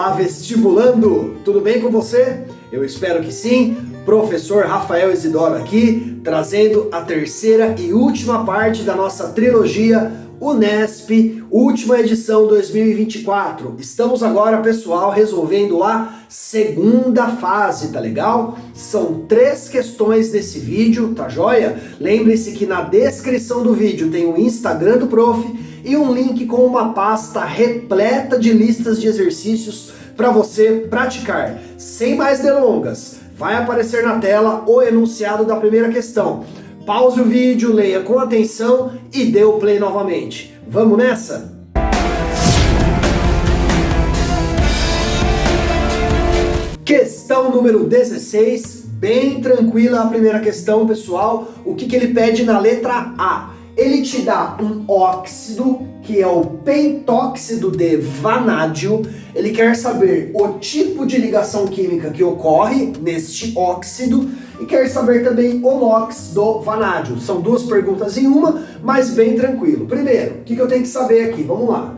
Olá, vestibulando! Tudo bem com você? Eu espero que sim. Professor Rafael Isidoro aqui, trazendo a terceira e última parte da nossa trilogia Unesp, última edição 2024. Estamos agora, pessoal, resolvendo a segunda fase, tá legal? São 3 questões desse vídeo, tá joia? Lembre-se que na descrição do vídeo tem o Instagram do prof e um link com uma pasta repleta de listas de exercícios para você praticar. Sem mais delongas, vai aparecer na tela o enunciado da primeira questão. Pause o vídeo, leia com atenção e dê o play novamente. Vamos nessa? Questão número 16, bem tranquila a primeira questão, pessoal. O que ele pede na letra A? Ele te dá um óxido, que é o pentóxido de vanádio. Ele quer saber o tipo de ligação química que ocorre neste óxido e quer saber também o NOx do vanádio. São 2 perguntas em uma, mas bem tranquilo. Primeiro, o que eu tenho que saber aqui? Vamos lá.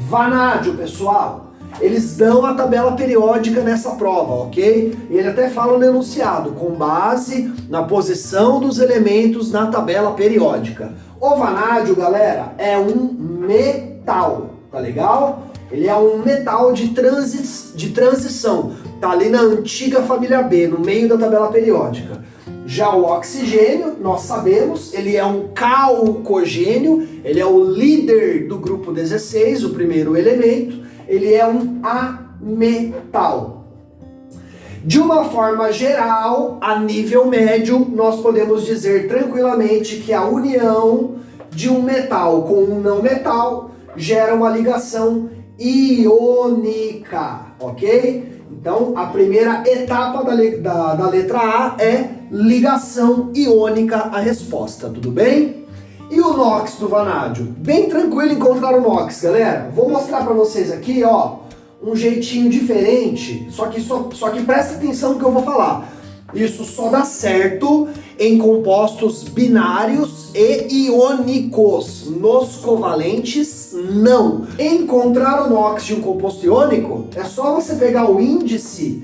Vanádio, pessoal, eles dão a tabela periódica nessa prova, ok? E ele até fala no enunciado, com base na posição dos elementos na tabela periódica. O vanádio, galera, é um metal, tá legal? Ele é um metal de transição, tá ali na antiga família B, no meio da tabela periódica. Já o oxigênio, nós sabemos, ele é um calcogênio, ele é o líder do grupo 16, o primeiro elemento, ele é um ametal. De uma forma geral, a nível médio, nós podemos dizer tranquilamente que a união de um metal com um não metal gera uma ligação iônica, ok? Então, a primeira etapa da letra A é ligação iônica a resposta, tudo bem? E o NOx do vanádio? Bem tranquilo encontrar o NOx, galera. Vou mostrar para vocês aqui, ó, um jeitinho diferente, só que presta atenção no que eu vou falar. Isso só dá certo em compostos binários e iônicos. Nos covalentes, não. Encontrar o NOx de um composto iônico é só você pegar o índice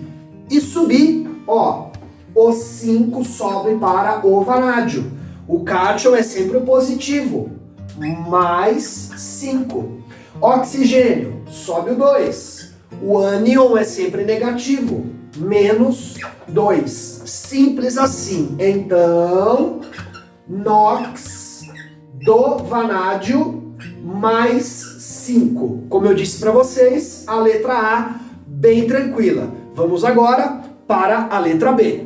e subir. Ó, o 5 sobe para o vanádio. O cátion é sempre o positivo, mais 5. Oxigênio, sobe o 2. O ânion é sempre negativo, menos 2. Simples assim. Então, NOx do vanádio mais 5. Como eu disse para vocês, a letra A bem tranquila. Vamos agora para a letra B.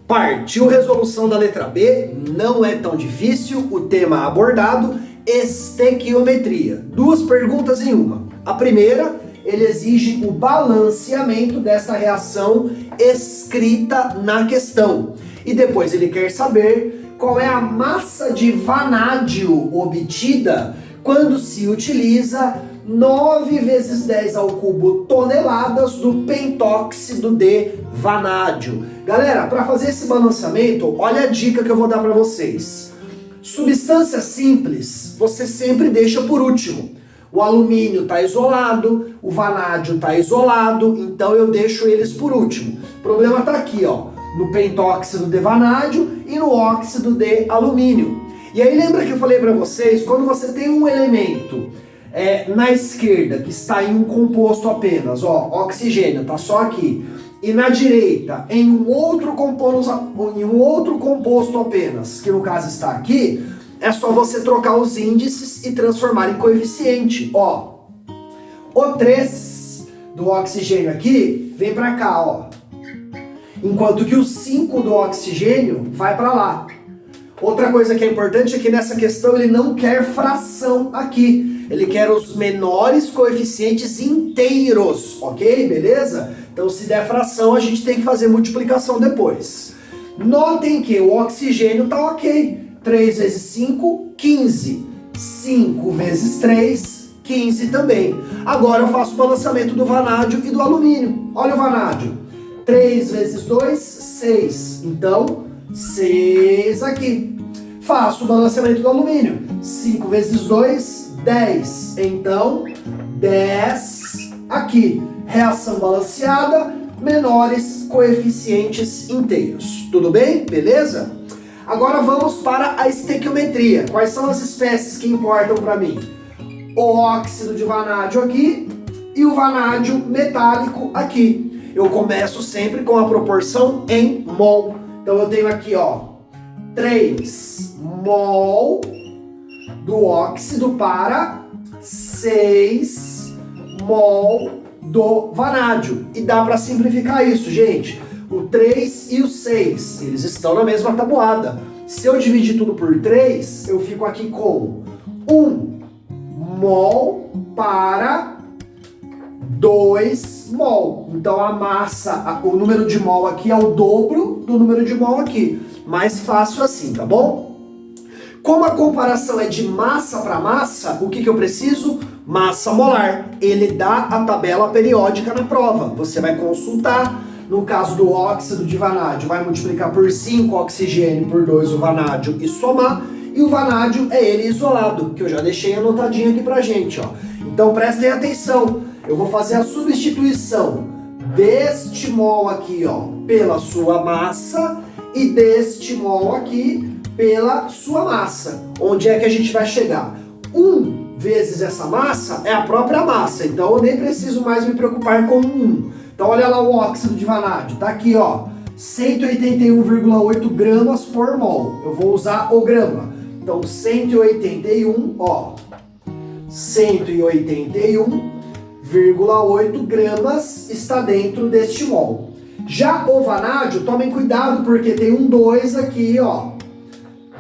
Partiu resolução da letra B, não é tão difícil. O tema abordado, estequiometria. 2 perguntas em uma. A primeira, ele exige o balanceamento dessa reação escrita na questão. E depois ele quer saber qual é a massa de vanádio obtida quando se utiliza 9 vezes 10 ao cubo toneladas do pentóxido de vanádio. Galera, para fazer esse balanceamento, olha a dica que eu vou dar para vocês. Substância simples, você sempre deixa por último. O alumínio está isolado, o vanádio está isolado, então eu deixo eles por último. O problema está aqui, ó, no pentóxido de vanádio e no óxido de alumínio. E aí lembra que eu falei para vocês, quando você tem um elemento na esquerda que está em um composto apenas, ó, oxigênio, tá só aqui, e na direita em um outro composto apenas, que no caso está aqui, é só você trocar os índices e transformar em coeficiente, ó. O 3 do oxigênio aqui vem para cá, ó. Enquanto que o 5 do oxigênio vai para lá. Outra coisa que é importante é que nessa questão ele não quer fração aqui. Ele quer os menores coeficientes inteiros, ok? Beleza? Então se der fração a gente tem que fazer multiplicação depois. Notem que o oxigênio tá ok. 3 vezes 5, 15. 5 vezes 3, 15 também. Agora eu faço o balanceamento do vanádio e do alumínio. Olha o vanádio. 3 vezes 2, 6. Então, 6 aqui. Faço o balanceamento do alumínio. 5 vezes 2, 10. Então, 10 aqui. reação balanceada, menores coeficientes inteiros. Tudo bem? Beleza? Agora vamos para a estequiometria. Quais são as espécies que importam para mim? O óxido de vanádio aqui e o vanádio metálico aqui. Eu começo sempre com a proporção em mol. Então eu tenho aqui, ó, 3 mol do óxido para 6 mol do vanádio. E dá para simplificar isso, gente. O 3 e o 6, eles estão na mesma tabuada. Se eu dividir tudo por 3, eu fico aqui com 1 mol para 2 mol. Então a massa, o número de mol aqui é o dobro do número de mol aqui. Mais fácil assim, tá bom? Como a comparação é de massa para massa, o que eu preciso? Massa molar. Ele dá a tabela periódica na prova. Você vai consultar. No caso do óxido de vanádio, vai multiplicar por 5 oxigênio por 2 o vanádio e somar. E o vanádio é ele isolado, que eu já deixei anotadinho aqui pra gente, ó. Então prestem atenção. Eu vou fazer a substituição deste mol aqui, ó, pela sua massa e deste mol aqui pela sua massa. Onde é que a gente vai chegar? 1 vezes essa massa é a própria massa, então eu nem preciso mais me preocupar com 1. Então olha lá o óxido de vanádio, tá aqui, ó, 181,8 gramas por mol. Eu vou usar o grama. Então 181, ó, 181,8 gramas está dentro deste mol. Já o vanádio, tomem cuidado porque tem um 2 aqui, ó.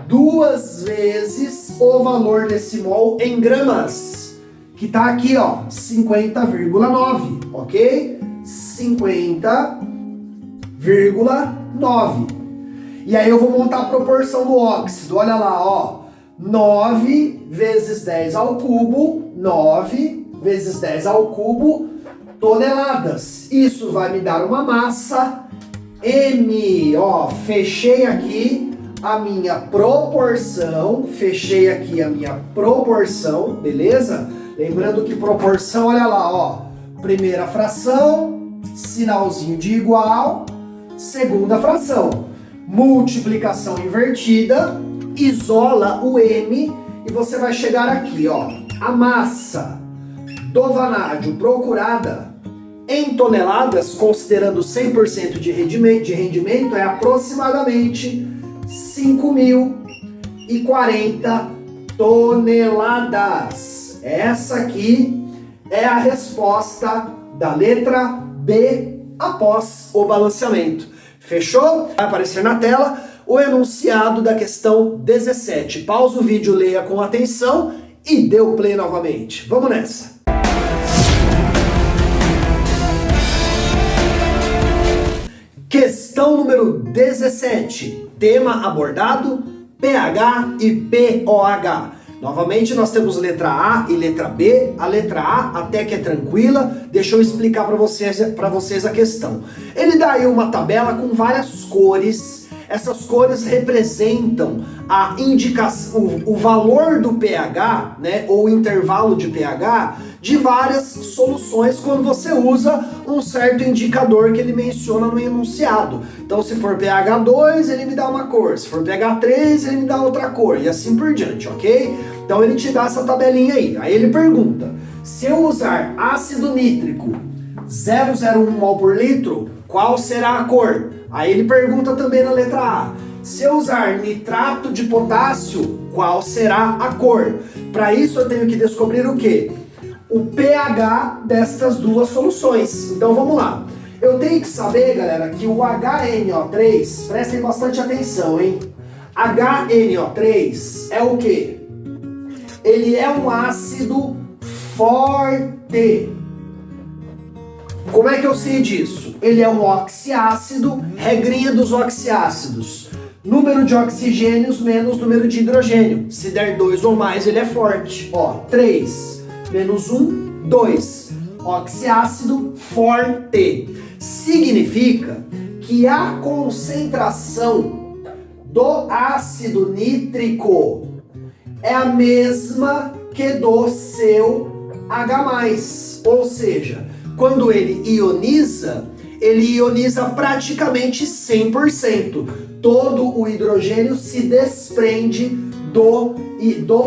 2 vezes o valor desse mol em gramas, que tá aqui, ó, 50,9, ok? 50,9. E aí eu vou montar a proporção do óxido. Olha lá, ó. 9 vezes 10 ao cubo, 9 vezes 10 ao cubo toneladas. Isso vai me dar uma massa M, ó, fechei aqui a minha proporção, beleza? Lembrando que proporção, olha lá, ó, primeira fração, sinalzinho de igual, segunda fração, multiplicação invertida, isola o M e você vai chegar aqui, ó, a massa do vanádio procurada em toneladas, considerando 100% de rendimento, é aproximadamente 5.040 toneladas. Essa aqui é a resposta da letra B após o balanceamento. Fechou? Vai aparecer na tela o enunciado da questão 17. Pausa o vídeo, leia com atenção e dê o play novamente. Vamos nessa! Questão número 17. Tema abordado, pH e pOH. Novamente nós temos letra A e letra B. A letra A até que é tranquila. Deixa eu explicar para vocês a questão. Ele dá aí uma tabela com várias cores. Essas cores representam a indicação, o valor do pH, né, ou o intervalo de pH de várias soluções quando você usa um certo indicador que ele menciona no enunciado. Então, se for pH 2, ele me dá uma cor, se for pH 3, ele me dá outra cor, e assim por diante, ok? Então, ele te dá essa tabelinha aí. Aí ele pergunta, se eu usar ácido nítrico 0,01 mol por litro, qual será a cor? Aí ele pergunta também na letra A, se eu usar nitrato de potássio, qual será a cor? Para isso eu tenho que descobrir o quê? O pH destas duas soluções. Então vamos lá. Eu tenho que saber, galera, que o HNO3, prestem bastante atenção, hein? HNO3 é o quê? Ele é um ácido forte. Como é que eu sei disso? Ele é um oxiácido, regrinha dos oxiácidos. Número de oxigênios menos número de hidrogênio. Se der 2 ou mais, ele é forte. Ó, 3 menos 1, 2. Oxiácido forte. Significa que a concentração do ácido nítrico é a mesma que do seu H+. Ou seja, quando ele ioniza praticamente 100%. Todo o hidrogênio se desprende do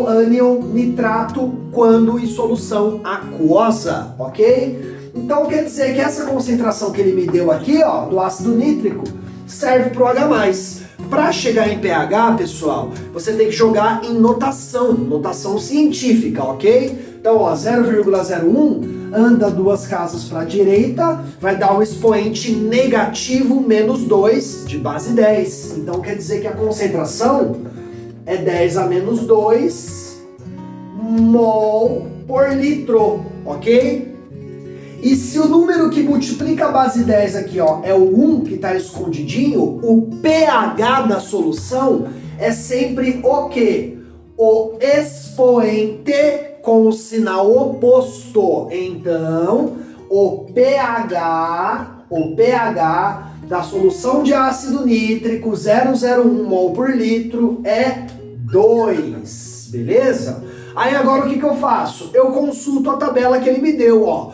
ânion nitrato quando em solução aquosa, ok? Então quer dizer que essa concentração que ele me deu aqui, ó, do ácido nítrico, serve para o H+. Para chegar em pH, pessoal, você tem que jogar em notação científica, ok? Então, ó, 0,01 anda 2 casas para a direita, vai dar um expoente negativo -2 de base 10. Então quer dizer que a concentração é 10 a menos 2 mol por litro, ok? E se o número que multiplica a base 10 aqui, ó, é o 1 que está escondidinho, o pH da solução é sempre o quê? O expoente com o sinal oposto. Então, o pH da solução de ácido nítrico 0,01 mol por litro é 2, beleza? Aí agora o que eu faço? Eu consulto a tabela que ele me deu, ó.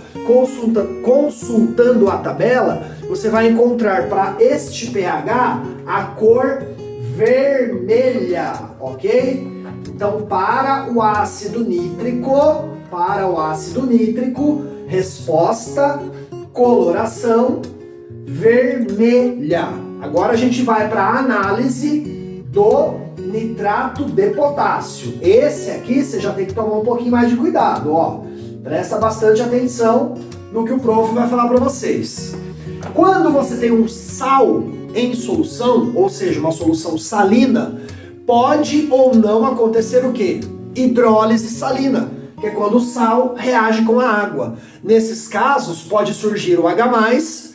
Consultando a tabela, você vai encontrar para este pH a cor vermelha, ok? Então, para o ácido nítrico, resposta, coloração vermelha. Agora a gente vai para a análise do nitrato de potássio. Esse aqui você já tem que tomar um pouquinho mais de cuidado, ó. Presta bastante atenção no que o prof vai falar para vocês. Quando você tem um sal em solução, ou seja, uma solução salina, pode ou não acontecer o quê? Hidrólise salina, que é quando o sal reage com a água. Nesses casos, pode surgir o H+,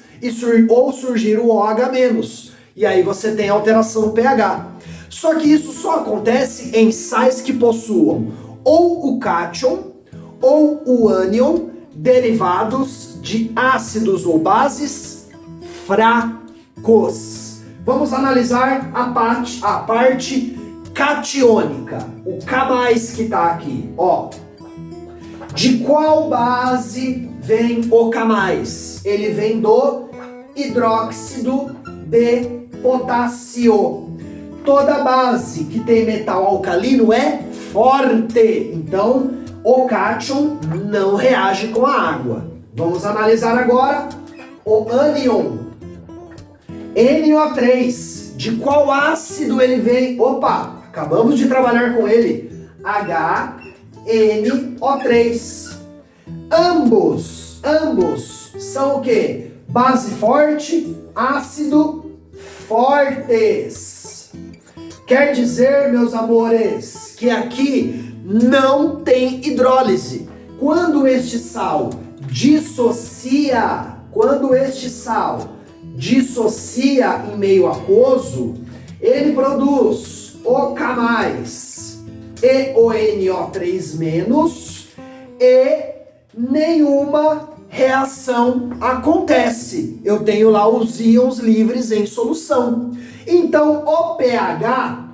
ou surgir o OH-. E aí você tem alteração no pH. Só que isso só acontece em sais que possuam ou o cátion ou o ânion derivados de ácidos ou bases fracos. Vamos analisar a parte catiônica, o K+ que está aqui. Ó, de qual base vem o K+? Ele vem do hidróxido de potássio. Toda base que tem metal alcalino é forte, então o cátion não reage com a água. Vamos analisar agora o ânion. NO3, de qual ácido ele vem? Opa, acabamos de trabalhar com ele. HNO3. Ambos são o quê? Base forte, ácido fortes. Quer dizer, meus amores, que aqui não tem hidrólise. Quando este sal dissocia em meio aquoso, ele produz o K+ e o NO3- e nenhuma reação acontece. Eu tenho lá os íons livres em solução. Então o pH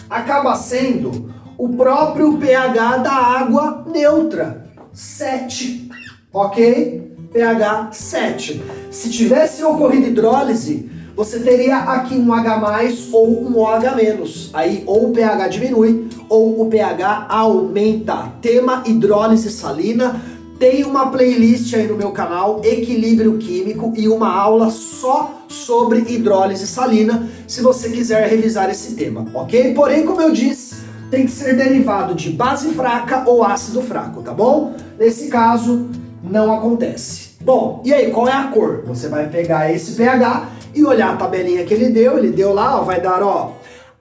acaba sendo o próprio pH da água neutra, 7, ok? pH 7. Se tivesse ocorrido hidrólise, você teria aqui um H+ ou um OH-. Aí ou o pH diminui ou o pH aumenta. Tema hidrólise salina. Tem uma playlist aí no meu canal, Equilíbrio Químico, e uma aula só sobre hidrólise salina, se você quiser revisar esse tema, ok? Porém, como eu disse, tem que ser derivado de base fraca ou ácido fraco, tá bom? Nesse caso, não acontece. Bom, e aí, qual é a cor? Você vai pegar esse pH e olhar a tabelinha que ele deu lá, ó, vai dar, ó,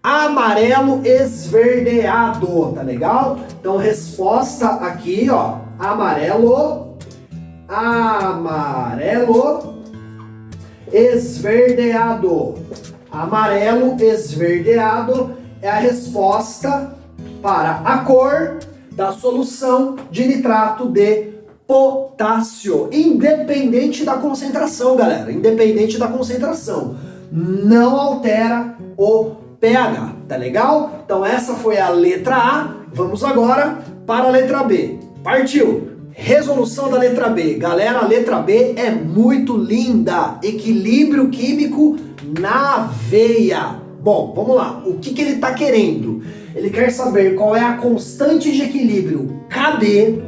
amarelo esverdeado, tá legal? Então, resposta aqui, ó, amarelo esverdeado. Amarelo esverdeado é a resposta para a cor da solução de nitrato de potássio, independente da concentração, galera, independente da concentração, não altera o pH, tá legal? Então essa foi a letra A, vamos agora para a letra B. Partiu! Resolução da letra B. Galera, a letra B é muito linda. Equilíbrio químico na veia. Bom, vamos lá. O que ele está querendo? Ele quer saber qual é a constante de equilíbrio KB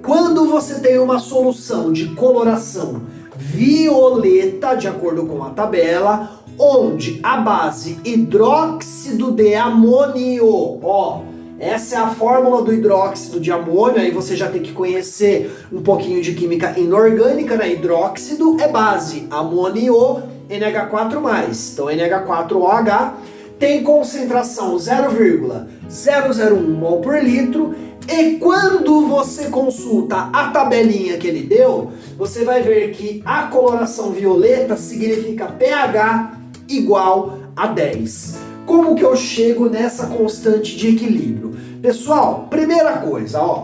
quando você tem uma solução de coloração violeta, de acordo com a tabela, onde a base hidróxido de amônio, ó, essa é a fórmula do hidróxido de amônio, aí você já tem que conhecer um pouquinho de química inorgânica, né? Hidróxido é base, amônio, NH4+. Então NH4OH tem concentração 0,001 mol por litro, e quando você consulta a tabelinha que ele deu, você vai ver que a coloração violeta significa pH igual a 10. Como que eu chego nessa constante de equilíbrio? Pessoal, primeira coisa, ó,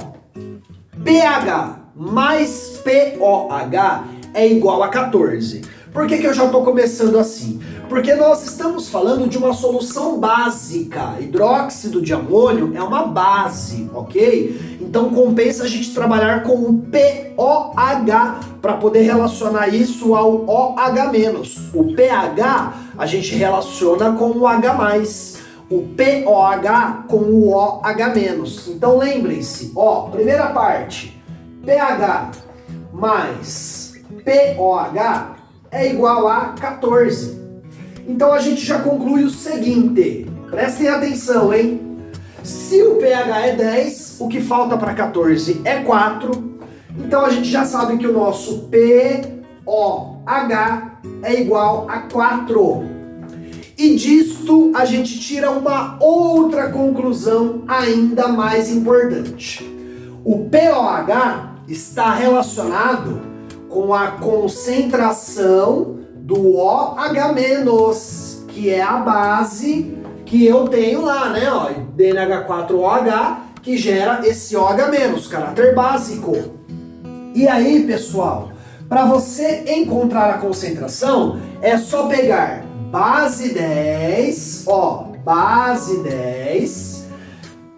pH mais POH é igual a 14. Por que eu já estou começando assim? Porque nós estamos falando de uma solução básica. Hidróxido de amônio é uma base, ok? Então compensa a gente trabalhar com o POH para poder relacionar isso ao OH-. O pH a gente relaciona com o H+, o POH com o OH-. Então lembrem-se, ó, primeira parte, pH mais POH é igual a 14. Então a gente já conclui o seguinte, prestem atenção, hein? Se o pH é 10, o que falta para 14 é 4, então a gente já sabe que o nosso POH é igual a 4. E disto a gente tira uma outra conclusão ainda mais importante. O POH está relacionado com a concentração do OH-, que é a base que eu tenho lá, né? Ó, DNH4OH, que gera esse OH-, caráter básico. E aí, pessoal, para você encontrar a concentração, é só pegar base 10, ó, base 10,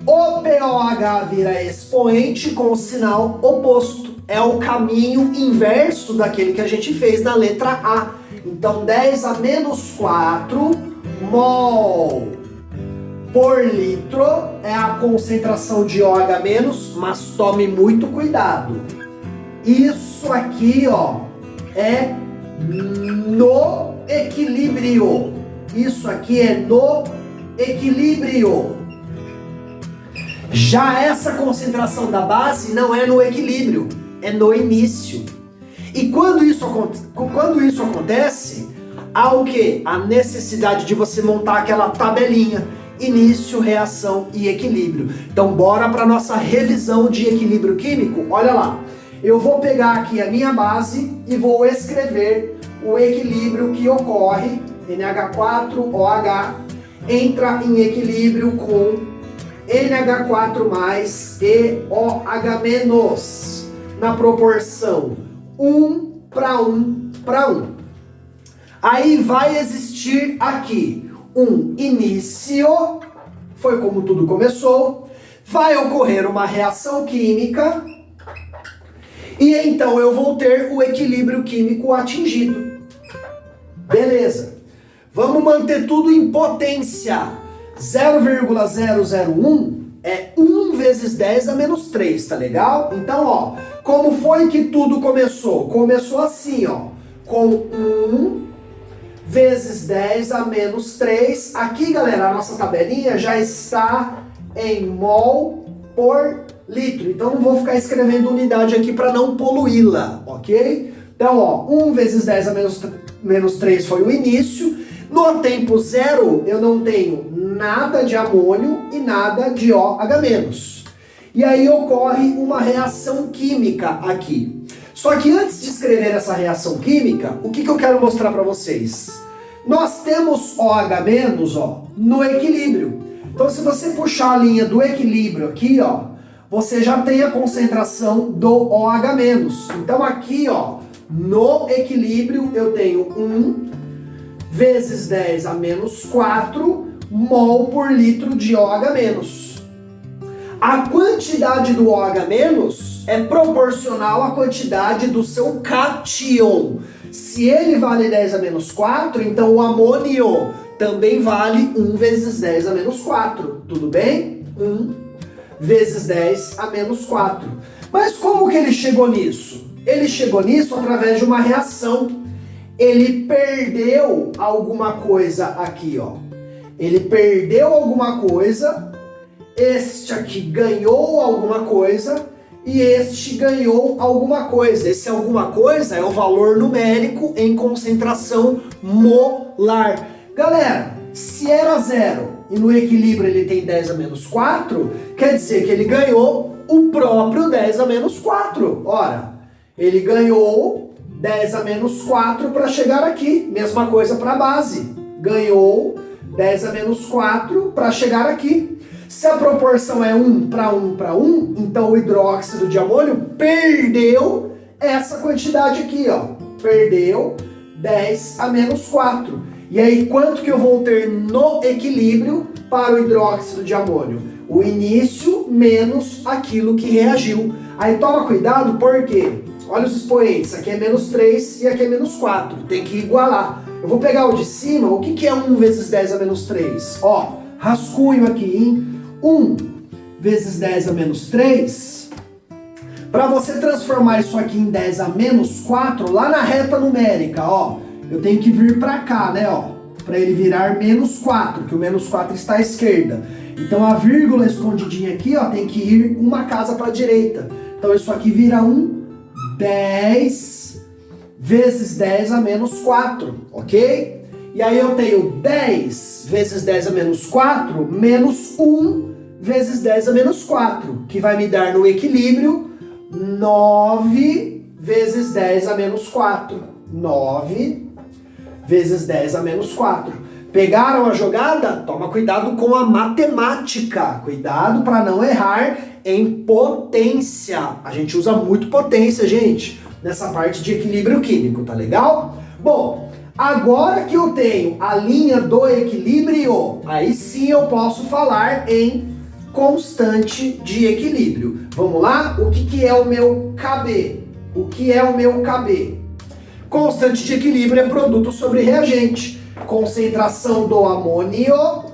o POH vira expoente com o sinal oposto. É o caminho inverso daquele que a gente fez na letra A. Então 10 a menos 4 mol por litro é a concentração de OH-, mas tome muito cuidado. Isso aqui, ó, é no equilíbrio. Isso aqui é no equilíbrio. Já essa concentração da base não é no equilíbrio, é no início. E quando isso acontece, há o quê? A necessidade de você montar aquela tabelinha, início, reação e equilíbrio. Então bora para nossa revisão de equilíbrio químico. Olha lá, eu vou pegar aqui a minha base e vou escrever o equilíbrio que ocorre, NH4OH entra em equilíbrio com NH4+ e OH- na proporção 1 para 1 para 1. Aí vai existir aqui um início, foi como tudo começou, vai ocorrer uma reação química e então eu vou ter o equilíbrio químico atingido. Beleza. Vamos manter tudo em potência. 0,001 é 1 vezes 10 a menos 3, tá legal? Então, ó, como foi que tudo começou? Começou assim, ó, com 1 vezes 10 a menos 3. Aqui, galera, a nossa tabelinha já está em mol por litro. Então, não vou ficar escrevendo unidade aqui para não poluí-la, ok? Então, ó, 1 vezes 10 a menos 3 foi o início. No tempo zero, eu não tenho nada de amônio e nada de OH-. E aí ocorre uma reação química aqui. Só que antes de escrever essa reação química, o que eu quero mostrar para vocês? Nós temos OH-, ó, no equilíbrio. Então, se você puxar a linha do equilíbrio aqui, ó, você já tem a concentração do OH-. Então, aqui, ó, no equilíbrio, eu tenho 1 vezes 10 a menos 4 mol por litro de OH-. A quantidade do OH- é proporcional à quantidade do seu cátion. Se ele vale 10 a menos 4, então o amônio também vale 1 vezes 10 a menos 4. Tudo bem? 1 vezes 10 a menos 4. Mas como que ele chegou nisso? Ele chegou nisso através de uma reação. Ele perdeu alguma coisa aqui, ó. Ele perdeu alguma coisa, este aqui ganhou alguma coisa e este ganhou alguma coisa. Esse alguma coisa é o valor numérico em concentração molar. Galera, se era 0 e no equilíbrio ele tem 10 a menos 4, quer dizer que ele ganhou o próprio 10 a menos 4. Ora, ele ganhou 10 a menos 4 para chegar aqui. Mesma coisa para a base. Ganhou 10 a menos 4 para chegar aqui. Se a proporção é 1 para 1 para 1, então o hidróxido de amônio perdeu essa quantidade aqui, ó. Perdeu 10 a menos 4. E aí, quanto que eu vou ter no equilíbrio para o hidróxido de amônio? O início menos aquilo que reagiu. Aí toma cuidado, porque olha os expoentes, aqui é menos 3 e aqui é menos 4. Tem que igualar. Eu vou pegar o de cima, o que é 1 vezes 10 a menos 3? Ó, rascunho aqui, hein? 1 vezes 10 a menos 3. Para você transformar isso aqui em 10 a menos 4, lá na reta numérica, ó, eu tenho que vir para cá, né, ó, para ele virar menos 4, que o menos 4 está à esquerda. Então a vírgula escondidinha aqui, ó, tem que ir uma casa para a direita. Então isso aqui vira 10 vezes 10 a menos 4, ok? E aí eu tenho 10 vezes 10 a menos 4 menos 1 vezes 10 a menos 4, que vai me dar no equilíbrio 9 vezes 10 a menos 4. 9 vezes 10 a menos 4. Pegaram a jogada? Toma cuidado com a matemática. Cuidado para não errar em potência. A gente usa muito potência, gente, nessa parte de equilíbrio químico, tá legal? Bom, agora que eu tenho a linha do equilíbrio, aí sim eu posso falar em constante de equilíbrio. Vamos lá? O que é o meu KB? O que é o meu KB? Constante de equilíbrio é produto sobre reagente. Concentração do amônio,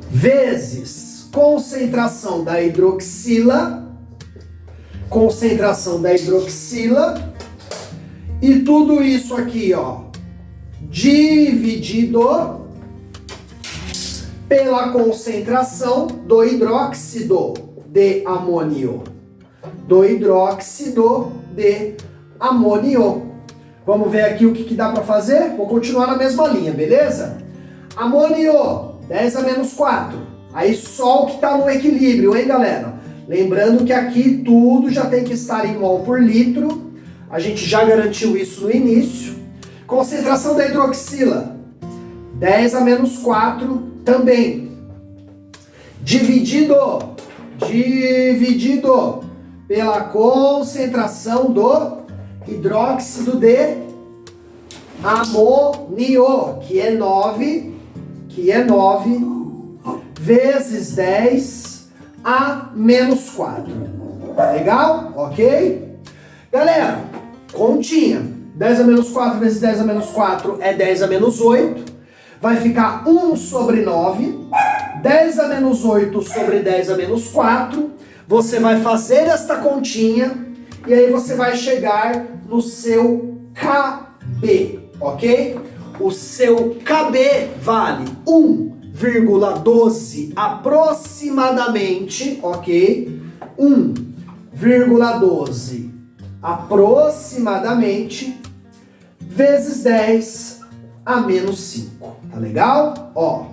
vezes concentração da hidroxila, e tudo isso aqui, ó, dividido pela concentração do hidróxido de amônio. Vamos ver aqui o que dá para fazer? Vou continuar na mesma linha, beleza? Amônio, 10 a menos 4. Aí só o que está no equilíbrio, hein, galera? Lembrando que aqui tudo já tem que estar em mol por litro. A gente já garantiu isso no início. Concentração da hidroxila, 10 a menos 4 também. Dividido pela concentração do hidróxido de amônio, que é 9 vezes 10 a menos 4. Legal? Ok? Galera, continha. 10 a menos 4 vezes 10 a menos 4 é 10 a menos 8. Vai ficar 1 sobre 9. 10 a menos 8 sobre 10 a menos 4. Você vai fazer esta continha e aí você vai chegar no seu KB, ok? O seu KB vale 1,12 aproximadamente, ok? 1,12 aproximadamente vezes 10 a menos 5, tá legal? Ó,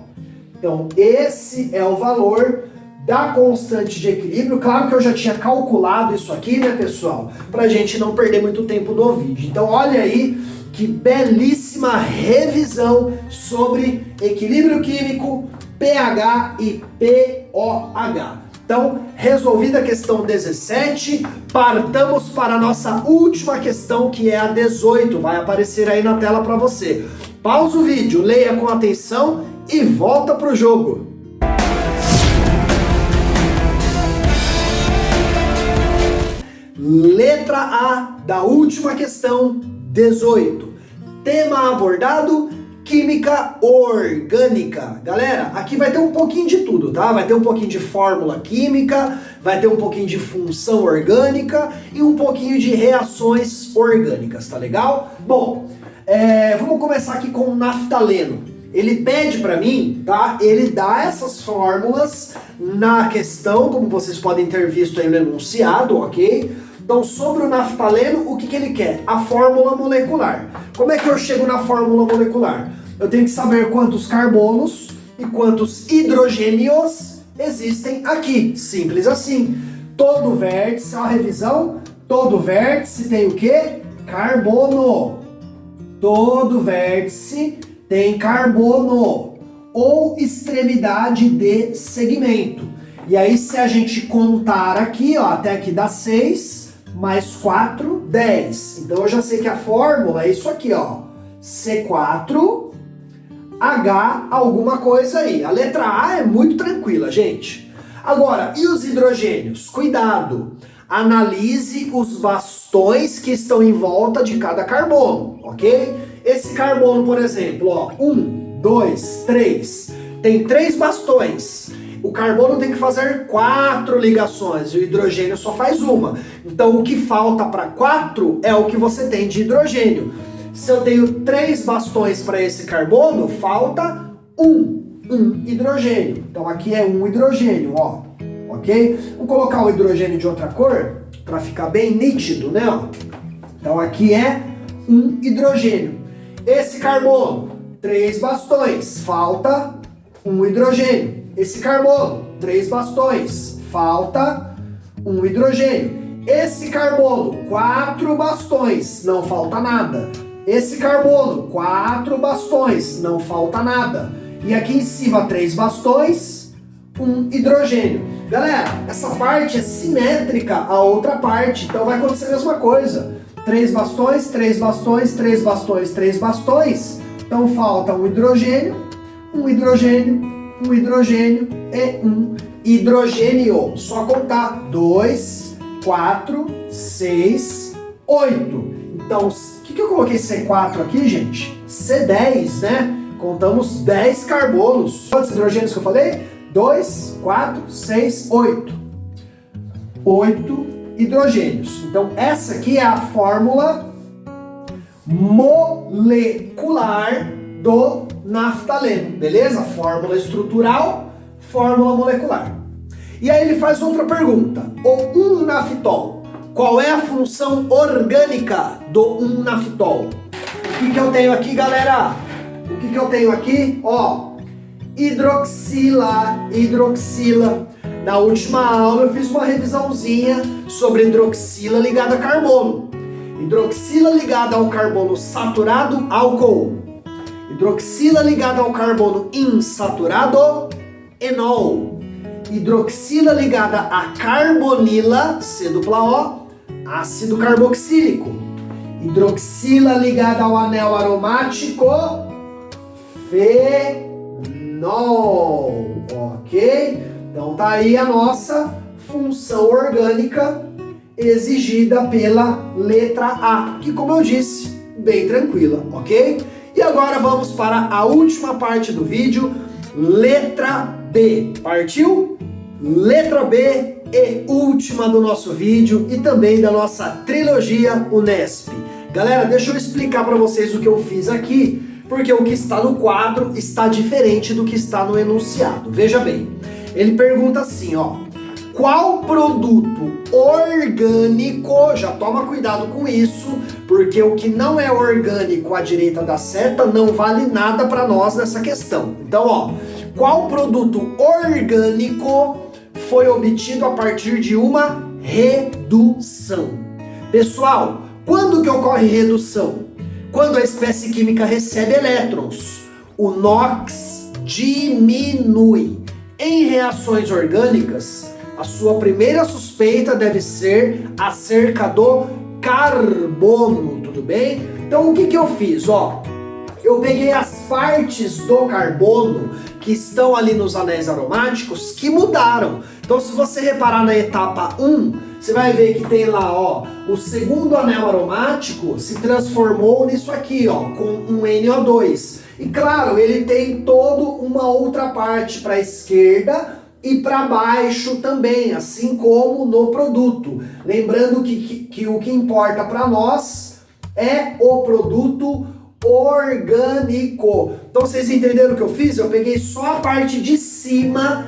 então esse é o valor da constante de equilíbrio. Claro que eu já tinha calculado isso aqui, né, pessoal? Pra gente não perder muito tempo no vídeo. Então olha aí que belíssima revisão sobre equilíbrio químico, pH e pOH. Então, resolvida a questão 17, partamos para a nossa última questão, que é a 18. Vai aparecer aí na tela para você. Pausa o vídeo, leia com atenção e volta pro jogo. Letra A da última questão, 18. Tema abordado, química orgânica. Galera, aqui vai ter um pouquinho de tudo, tá? Vai ter um pouquinho de fórmula química, vai ter um pouquinho de função orgânica e um pouquinho de reações orgânicas, tá legal? Bom, vamos começar aqui com o naftaleno. Ele pede para mim, tá? Ele dá essas fórmulas na questão, como vocês podem ter visto aí no enunciado, ok? Então, sobre o naftaleno, o que ele quer? A fórmula molecular. Como é que eu chego na fórmula molecular? Eu tenho que saber quantos carbonos e quantos hidrogênios existem aqui. Simples assim. Todo vértice, ó, a revisão, todo vértice tem o quê? Carbono. Todo vértice tem carbono ou extremidade de segmento. E aí, se a gente contar aqui, ó, até aqui dá 6, mais 4, 10. Então eu já sei que a fórmula é isso aqui, ó. C4H alguma coisa aí. A letra A é muito tranquila, gente. Agora, e os hidrogênios? Cuidado! Analise os bastões que estão em volta de cada carbono, ok? Esse carbono, por exemplo, ó, 1, 2, 3, tem 3 bastões. O carbono tem que fazer 4 ligações e o hidrogênio só faz uma. Então o que falta para 4 é o que você tem de hidrogênio. Se eu tenho 3 bastões para esse carbono, falta um hidrogênio. Então aqui é um hidrogênio, ó. Ok? Vamos colocar o hidrogênio de outra cor para ficar bem nítido, né? Ó. Então aqui é um hidrogênio. Esse carbono, 3 bastões, falta um hidrogênio. Esse carbono, 3 bastões, falta um hidrogênio. Esse carbono, 4 bastões, não falta nada. Esse carbono, 4 bastões, não falta nada. E aqui em cima, 3 bastões, um hidrogênio. Galera, essa parte é simétrica à outra parte, então vai acontecer a mesma coisa. 3 bastões, 3 bastões, 3 bastões, 3 bastões. Então falta um hidrogênio, um hidrogênio, um hidrogênio e um hidrogênio. Só contar 2, 4, 6, 8. Então, o que eu coloquei C4 aqui, gente? C10, né? Contamos 10 carbonos. Quantos hidrogênios que eu falei? 2, 4, 6, 8. 8 hidrogênios. Então, essa aqui é a fórmula molecular do naftaleno, beleza? Fórmula estrutural, fórmula molecular. E aí ele faz outra pergunta. O 1-naftol, qual é a função orgânica do 1-naftol? O que eu tenho aqui, galera? O que eu tenho aqui? Ó, hidroxila. Na última aula eu fiz uma revisãozinha sobre hidroxila ligada a carbono. Hidroxila ligada ao carbono saturado, álcool. Hidroxila ligada ao carbono insaturado, enol. Hidroxila ligada a carbonila, C-O, ácido carboxílico. Hidroxila ligada ao anel aromático, fenol. Ok? Então tá aí a nossa função orgânica exigida pela letra A, que, como eu disse, bem tranquila, ok? E agora vamos para a última parte do vídeo, letra B. Partiu? Letra B e última do nosso vídeo e também da nossa trilogia Unesp. Galera, deixa eu explicar para vocês o que eu fiz aqui, porque o que está no quadro está diferente do que está no enunciado. Veja bem, ele pergunta assim, ó: qual produto orgânico, já toma cuidado com isso, porque o que não é orgânico à direita da seta não vale nada para nós nessa questão. Então, ó, qual produto orgânico foi obtido a partir de uma redução? Pessoal, quando que ocorre redução? Quando a espécie química recebe elétrons. O NOx diminui. Em reações orgânicas, a sua primeira suspeita deve ser acerca do carbono, tudo bem? Então o que eu fiz? Ó, eu peguei as partes do carbono que estão ali nos anéis aromáticos que mudaram. Então se você reparar na etapa 1, você vai ver que tem lá, ó, o segundo anel aromático se transformou nisso aqui, ó, com um NO2. E claro, ele tem toda uma outra parte para a esquerda e para baixo também, assim como no produto. Lembrando que o que importa para nós é o produto orgânico. Então vocês entenderam o que eu fiz? Eu peguei só a parte de cima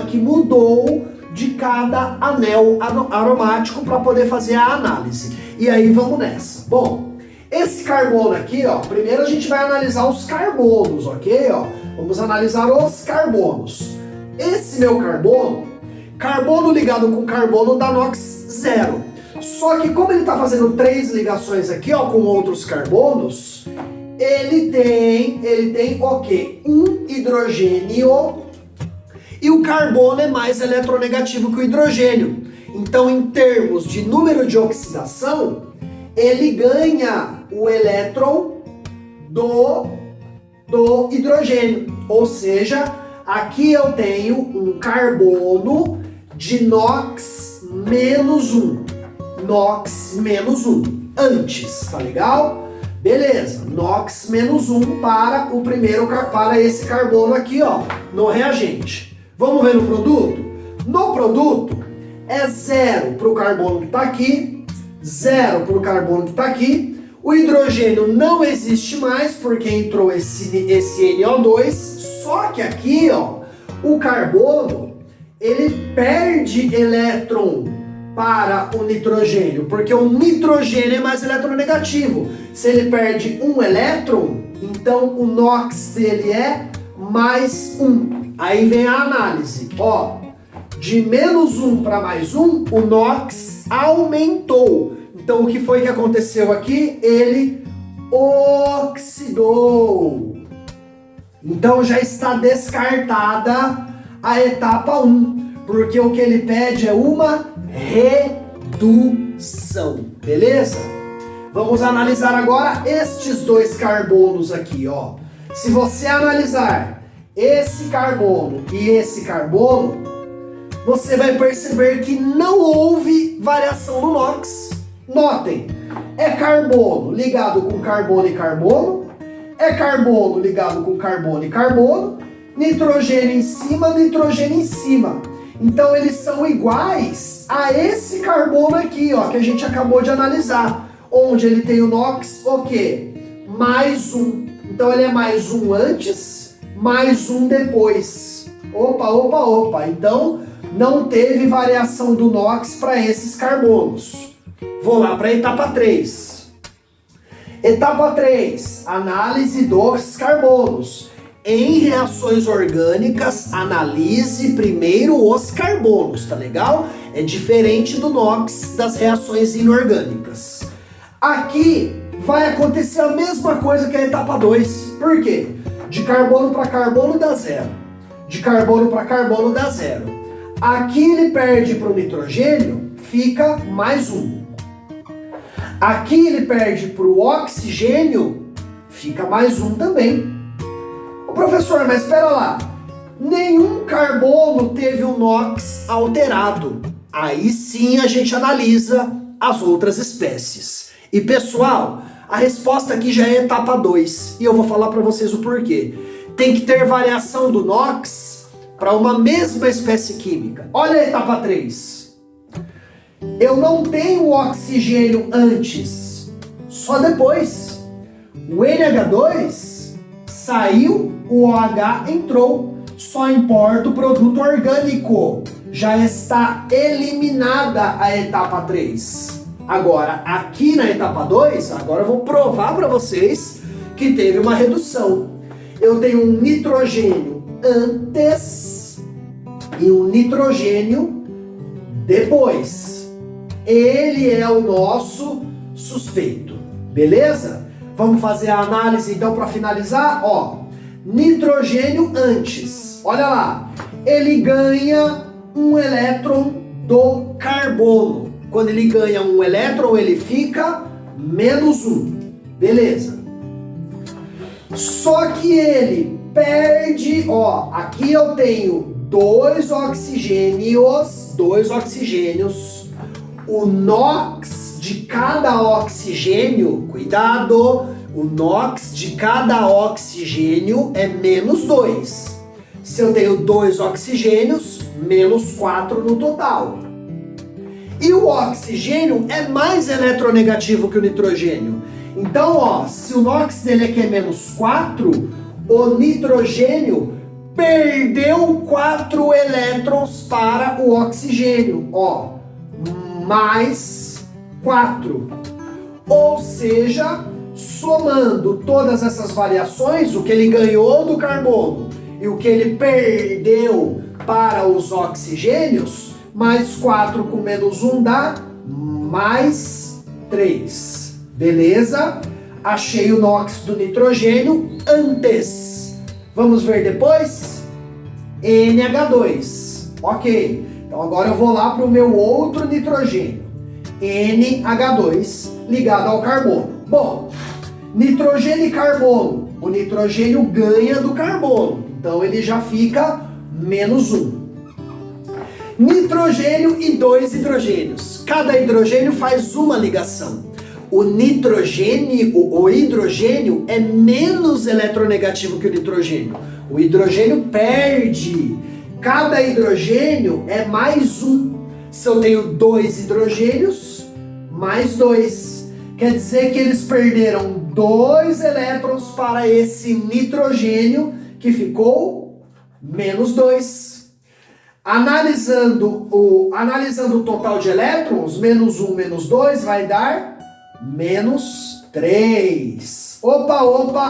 que mudou de cada anel aromático para poder fazer a análise. E aí vamos nessa. Bom, esse carbono aqui, ó, primeiro a gente vai analisar os carbonos, ok? Ó, vamos analisar os carbonos. Esse meu carbono ligado com carbono dá NOx 0. Só que como ele está fazendo 3 ligações aqui, ó, com outros carbonos, ele tem o quê? Um hidrogênio. E o carbono é mais eletronegativo que o hidrogênio. Então, em termos de número de oxidação, ele ganha o elétron do hidrogênio. Ou seja, aqui eu tenho um carbono de NOx -1. NOx -1. Antes, tá legal? Beleza, NOx -1 para esse carbono aqui, ó, no reagente. Vamos ver no produto? No produto é 0 para o carbono que está aqui, 0 para o carbono que está aqui. O hidrogênio não existe mais porque entrou esse NO2. Só que aqui, ó, o carbono ele perde elétron para o nitrogênio, porque o nitrogênio é mais eletronegativo. Se ele perde um elétron, então o NOx dele é +1. Aí vem a análise, ó, de -1 para +1, o NOx aumentou. Então o que foi que aconteceu aqui? Ele oxidou. Então já está descartada a etapa 1, porque o que ele pede é uma redução, beleza? Vamos analisar agora estes dois carbonos aqui, ó. Se você analisar esse carbono e esse carbono, você vai perceber que não houve variação no NOx. Notem, é carbono ligado com carbono e carbono, é carbono ligado com carbono e carbono, nitrogênio em cima, nitrogênio em cima. Então eles são iguais a esse carbono aqui, ó, que a gente acabou de analisar, onde ele tem o NOx, o quê? +1. Então ele é +1 antes, +1 depois. Opa. Então não teve variação do NOx para esses carbonos. Vou lá para a etapa 3. Etapa 3, análise dos carbonos. Em reações orgânicas, analise primeiro os carbonos, tá legal? É diferente do NOx das reações inorgânicas. Aqui vai acontecer a mesma coisa que a etapa 2. Por quê? De carbono para carbono dá 0. De carbono para carbono dá 0. Aqui ele perde para o nitrogênio, fica +1. Aqui ele perde para o oxigênio, fica +1 também. Ô professor, mas espera lá. Nenhum carbono teve o NOx alterado. Aí sim a gente analisa as outras espécies. E pessoal, a resposta aqui já é etapa 2. E eu vou falar para vocês o porquê. Tem que ter variação do NOx para uma mesma espécie química. Olha a etapa 3. Eu não tenho oxigênio antes, só depois. O NH2 saiu, o OH entrou. Só importa o produto orgânico. Já está eliminada a etapa 3. Agora, aqui na etapa 2, agora eu vou provar para vocês que teve uma redução. Eu tenho um nitrogênio antes e um nitrogênio depois. Ele é o nosso suspeito, beleza? Vamos fazer a análise então para finalizar, ó. Nitrogênio antes, olha lá, ele ganha um elétron do carbono. Quando ele ganha um elétron, ele fica -1, beleza? Só que ele perde, ó, aqui eu tenho dois oxigênios, o NOx de cada oxigênio, cuidado, o NOx de cada oxigênio é menos 2. Se eu tenho 2 oxigênios, menos 4 no total. E o oxigênio é mais eletronegativo que o nitrogênio. Então, ó, se o NOx dele aqui é menos 4, o nitrogênio perdeu 4 elétrons para o oxigênio. Ó, mais 4. Ou seja, somando todas essas variações, o que ele ganhou do carbono e o que ele perdeu para os oxigênios, mais 4 com menos 1 dá mais 3. Beleza? Achei o NOx do nitrogênio antes. Vamos ver depois? NH2. Ok. Então agora eu vou lá para o meu outro nitrogênio. NH2 ligado ao carbono. Bom, nitrogênio e carbono. O nitrogênio ganha do carbono. Então ele já fica menos 1. Nitrogênio e 2 hidrogênios. Cada hidrogênio faz uma ligação. O hidrogênio é menos eletronegativo que o nitrogênio. O hidrogênio perde. Cada hidrogênio é mais 1. Se eu tenho 2 hidrogênios, mais 2. Quer dizer que eles perderam 2 elétrons para esse nitrogênio, que ficou menos 2. Analisando o total de elétrons, menos 1, menos 2, vai dar menos 3. Opa,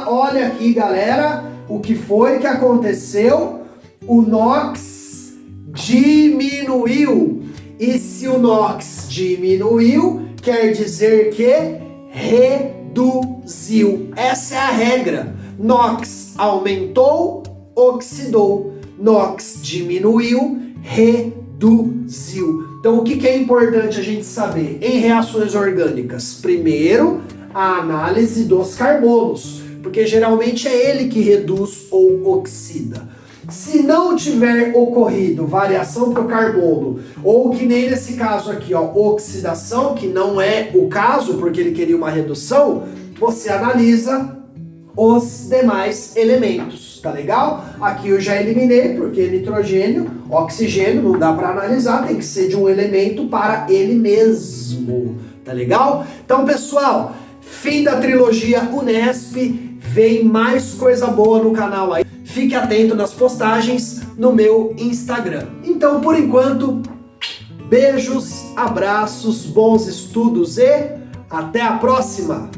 olha aqui, galera, o que foi que aconteceu? O NOx diminuiu. E se o NOx diminuiu, quer dizer que reduziu. Essa é a regra. NOx aumentou, oxidou. NOx diminuiu, reduziu. Então, o que é importante a gente saber em reações orgânicas? Primeiro, a análise dos carbonos, porque geralmente é ele que reduz ou oxida. Se não tiver ocorrido variação para o carbono, ou que nem nesse caso aqui, ó, oxidação, que não é o caso, porque ele queria uma redução, você analisa os demais elementos, tá legal? Aqui eu já eliminei, porque nitrogênio, oxigênio, não dá para analisar, tem que ser de um elemento para ele mesmo, tá legal? Então, pessoal, fim da trilogia Unesp, vem mais coisa boa no canal aí. Fique atento nas postagens no meu Instagram. Então, por enquanto, beijos, abraços, bons estudos e até a próxima!